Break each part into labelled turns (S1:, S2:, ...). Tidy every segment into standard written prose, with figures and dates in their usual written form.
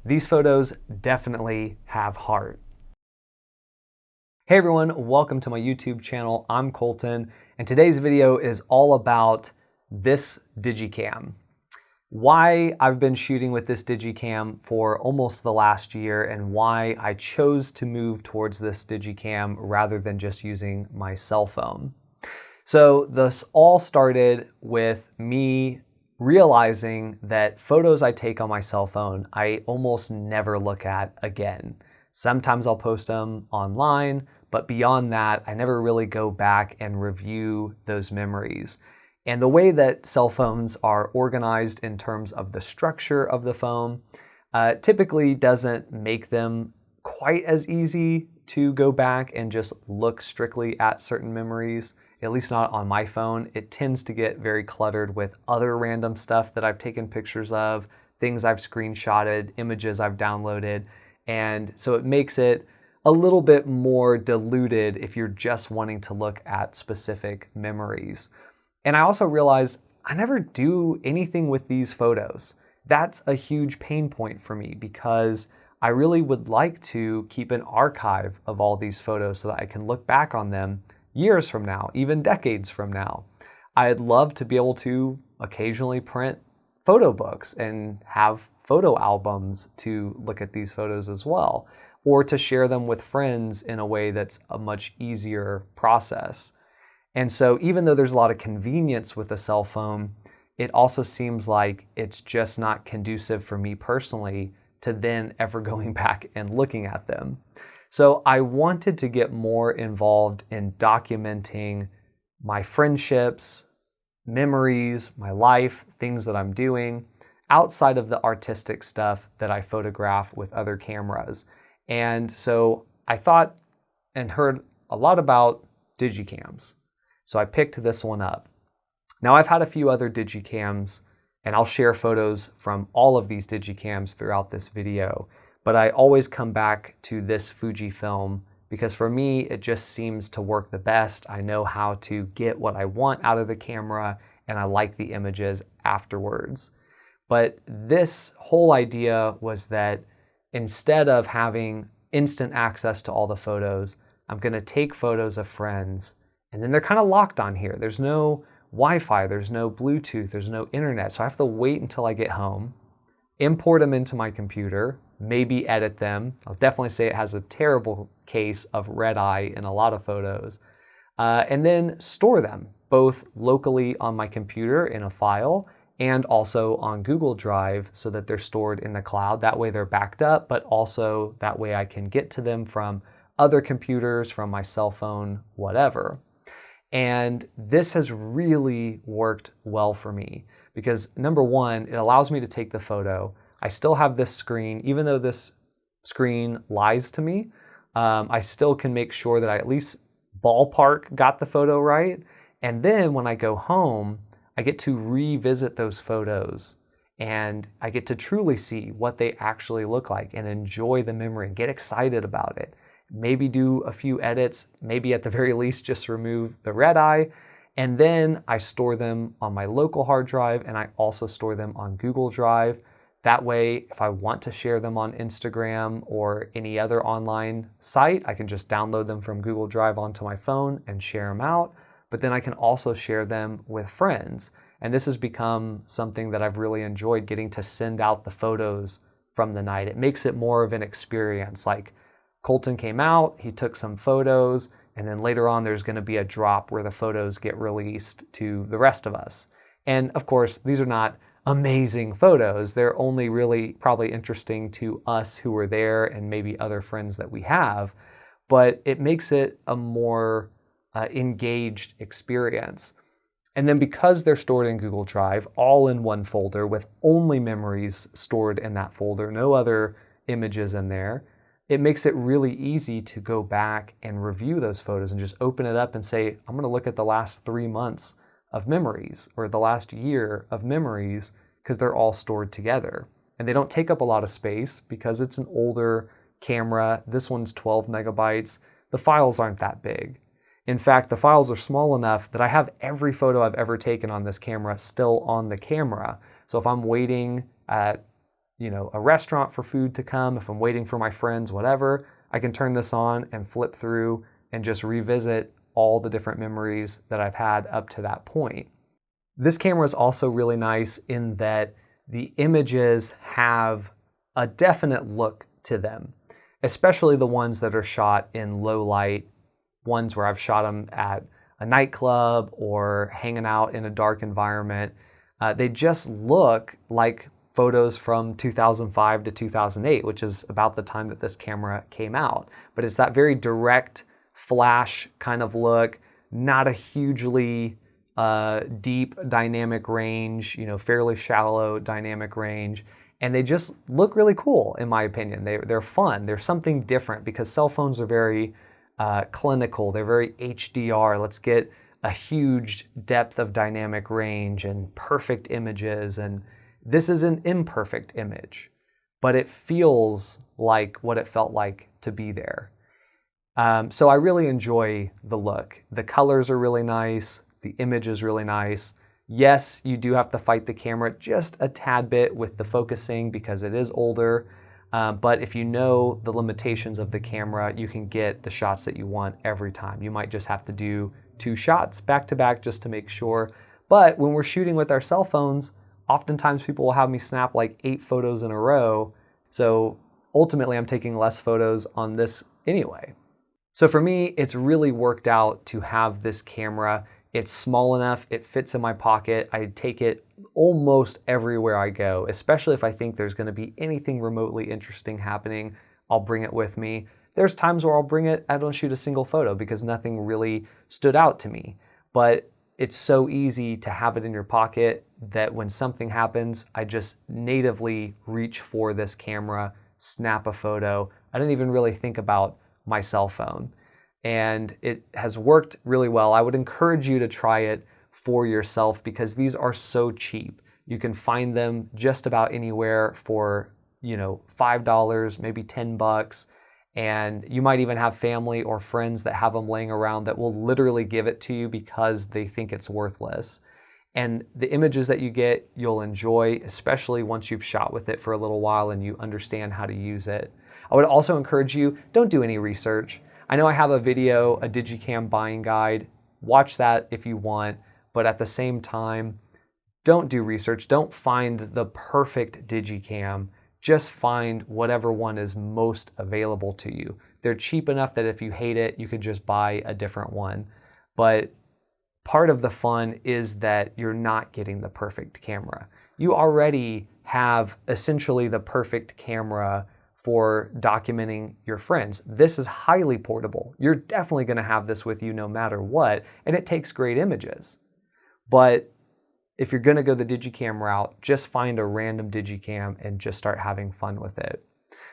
S1: These photos definitely have heart. Hey everyone, welcome to my YouTube channel. I'm Colton, and today's video is all about this Digicam. Why I've been shooting with this Digicam for almost the last year and why I chose to move towards this Digicam rather than just using my cell phone. So this all started with me realizing that photos I take on my cell phone, I almost never look at again. Sometimes I'll post them online, but beyond that, I never really go back and review those memories. And the way that cell phones are organized in terms of the structure of the phone typically doesn't make them quite as easy to go back and just look strictly at certain memories. At least not on my phone. It tends to get very cluttered with other random stuff that I've taken pictures of, things I've screenshotted, images I've downloaded, and so it makes it a little bit more diluted if you're just wanting to look at specific memories. And I also realized I never do anything with these photos. That's a huge pain point for me because I really would like to keep an archive of all these photos so that I can look back on them years from now, even decades from now. I'd love to be able to occasionally print photo books and have photo albums to look at these photos as well, or to share them with friends in a way that's a much easier process. And so even though there's a lot of convenience with a cell phone, it also seems like it's just not conducive for me personally to then ever going back and looking at them. So I wanted to get more involved in documenting my friendships, memories, my life, things that I'm doing outside of the artistic stuff that I photograph with other cameras. And so I thought and heard a lot about Digicams. So I picked this one up. Now I've had a few other Digicams and I'll share photos from all of these Digicams throughout this video. But I always come back to this Fujifilm because for me, it just seems to work the best. I know how to get what I want out of the camera and I like the images afterwards. But this whole idea was that instead of having instant access to all the photos, I'm gonna take photos of friends and then they're kind of locked on here. There's no Wi-Fi, there's no Bluetooth, there's no internet. So I have to wait until I get home, import them into my computer, maybe edit them. I'll definitely say it has a terrible case of red eye in a lot of photos. And then store them both locally on my computer in a file and also on Google Drive so that they're stored in the cloud. That way they're backed up, but also that way I can get to them from other computers, from my cell phone, whatever. And this has really worked well for me because number one, it allows me to take the photo. I still have this screen, even though this screen lies to me, I still can make sure that I at least ballpark got the photo right. And then when I go home, I get to revisit those photos and I get to truly see what they actually look like and enjoy the memory and get excited about it. Maybe do a few edits, maybe at the very least just remove the red eye. And then I store them on my local hard drive and I also store them on Google Drive. That way, if I want to share them on Instagram or any other online site, I can just download them from Google Drive onto my phone and share them out. But then I can also share them with friends. And this has become something that I've really enjoyed, getting to send out the photos from the night. It makes it more of an experience. Like Colton came out, he took some photos, and then later on there's going to be a drop where the photos get released to the rest of us. And of course, these are not amazing photos. They're only really probably interesting to us who were there and maybe other friends that we have, but it makes it a more engaged experience. And then because they're stored in Google Drive, all in one folder with only memories stored in that folder, no other images in there, it makes it really easy to go back and review those photos and just open it up and say, I'm gonna look at the last 3 months of memories or the last year of memories because they're all stored together. And they don't take up a lot of space because it's an older camera. This one's 12 megabytes. The files aren't that big. In fact, the files are small enough that I have every photo I've ever taken on this camera still on the camera. So if I'm waiting at a restaurant for food to come, if I'm waiting for my friends, whatever, I can turn this on and flip through and just revisit all the different memories that I've had up to that point. This camera is also really nice in that the images have a definite look to them, especially the ones that are shot in low light, ones where I've shot them at a nightclub or hanging out in a dark environment. They just look like photos from 2005 to 2008, which is about the time that this camera came out. But it's that very direct flash kind of look, not a hugely deep dynamic range, fairly shallow dynamic range. And they just look really cool, in my opinion. They're fun. They're something different because cell phones are very clinical. They're very HDR. Let's get a huge depth of dynamic range and perfect images. And this is an imperfect image, but it feels like what it felt like to be there. So I really enjoy the look. The colors are really nice. The image is really nice. Yes, you do have to fight the camera just a tad bit with the focusing because it is older. But if you know the limitations of the camera, you can get the shots that you want every time. You might just have to do 2 shots back to back just to make sure. But when we're shooting with our cell phones, oftentimes people will have me snap like 8 photos in a row. So ultimately I'm taking less photos on this anyway. So for me, it's really worked out to have this camera. It's small enough, it fits in my pocket. I take it almost everywhere I go, especially if I think there's gonna be anything remotely interesting happening, I'll bring it with me. There's times where I'll bring it, I don't shoot a single photo because nothing really stood out to me. But it's so easy to have it in your pocket that when something happens, I just natively reach for this camera, snap a photo. I didn't even really think about my cell phone. And it has worked really well. I would encourage you to try it for yourself because these are so cheap. You can find them just about anywhere for, $5, maybe $10. And you might even have family or friends that have them laying around that will literally give it to you because they think it's worthless. And the images that you get, you'll enjoy, especially once you've shot with it for a little while and you understand how to use it. I would also encourage you, don't do any research. I know I have a video, a Digicam buying guide. Watch that if you want, but at the same time, don't do research. Don't find the perfect Digicam. Just find whatever one is most available to you. They're cheap enough that if you hate it, you could just buy a different one. But part of the fun is that you're not getting the perfect camera. You already have essentially the perfect camera for documenting your friends. This is highly portable. You're definitely gonna have this with you no matter what, and it takes great images. But if you're gonna go the Digicam route, just find a random Digicam and just start having fun with it.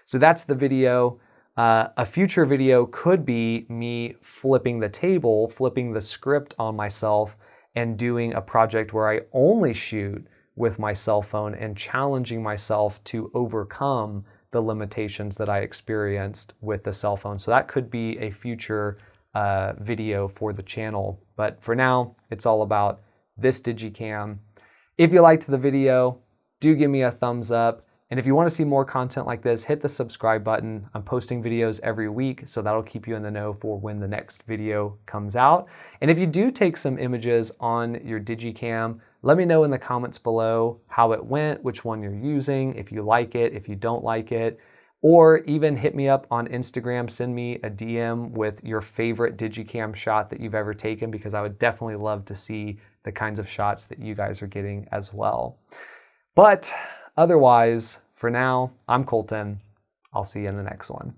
S1: So that's the video. A future video could be me flipping the table, flipping the script on myself, and doing a project where I only shoot with my cell phone and challenging myself to overcome the limitations that I experienced with the cell phone. So that could be a future video for the channel. But for now, it's all about this Digicam. If you liked the video, do give me a thumbs up. And if you want to see more content like this, hit the subscribe button. I'm posting videos every week, so that'll keep you in the know for when the next video comes out. And if you do take some images on your Digicam, let me know in the comments below how it went, which one you're using, if you like it, if you don't like it, or even hit me up on Instagram, send me a DM with your favorite Digicam shot that you've ever taken, because I would definitely love to see the kinds of shots that you guys are getting as well. But otherwise, for now, I'm Colton. I'll see you in the next one.